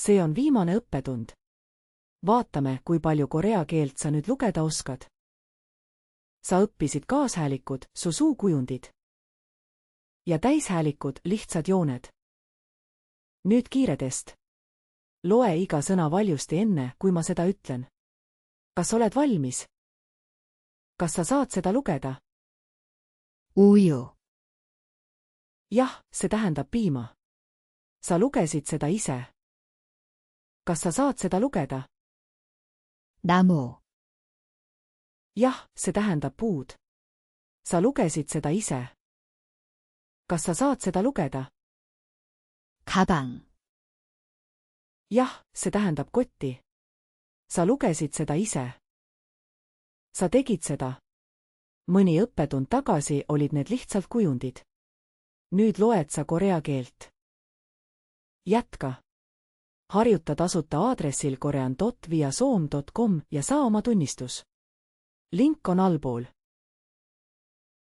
See on viimane õppetund. Vaatame, kui palju korea keelt sa nüüd lugeda oskad. Sa õppisid kaashäälikud, su suukujundid. Ja täishäälikud, lihtsad jooned. Nüüd kiiredest. Loe iga sõna valjusti enne, kui ma seda ütlen. Kas oled valmis? Kas sa saad seda lugeda? 우유, Jah, see tähendab piima. Sa lugesid seda ise. Kas sa saad seda lugeda? 나무, Jah, see tähendab puud. Sa lugesid seda ise. Kas sa saad seda lugeda? 가방, Jah, see tähendab kotti. Sa lugesid seda ise. Sa tegid seda. Mõni õppetund tagasi olid need lihtsalt kujundid. Nüüd loed sa korea keelt. Jätka. Harjuta tasuta aadressil korean.viasom.com ja saa oma tunnistus. Link on allpool.